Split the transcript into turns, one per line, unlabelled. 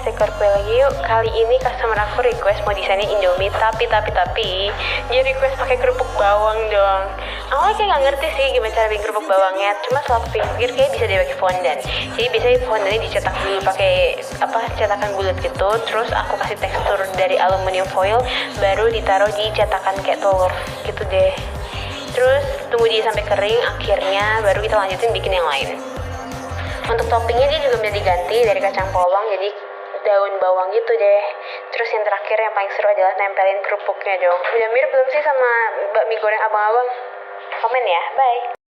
guys, dekor kue lagi yuk. Kali ini customer aku request mau desainin Indomie, tapi dia request pakai kerupuk bawang dong. Awalnya kayak nggak ngerti sih gimana cara bikin kerupuk bawangnya, cuma setelah aku pikir kayak bisa dia pakai fondant. Jadi biasanya fondantnya dicetak dulu pakai cetakan bulat gitu, terus aku kasih tekstur dari aluminium foil, baru ditaruh di cetakan kayak telur gitu deh. Terus tunggu dia sampai kering, akhirnya baru kita lanjutin bikin yang lain. Untuk toppingnya dia juga bisa diganti dari kacang polong jadi daun bawang gitu deh. Terus yang terakhir yang paling seru adalah nempelin kerupuknya dong. Udah mirip belum sih sama bakmi goreng abang-abang? Komen ya, bye.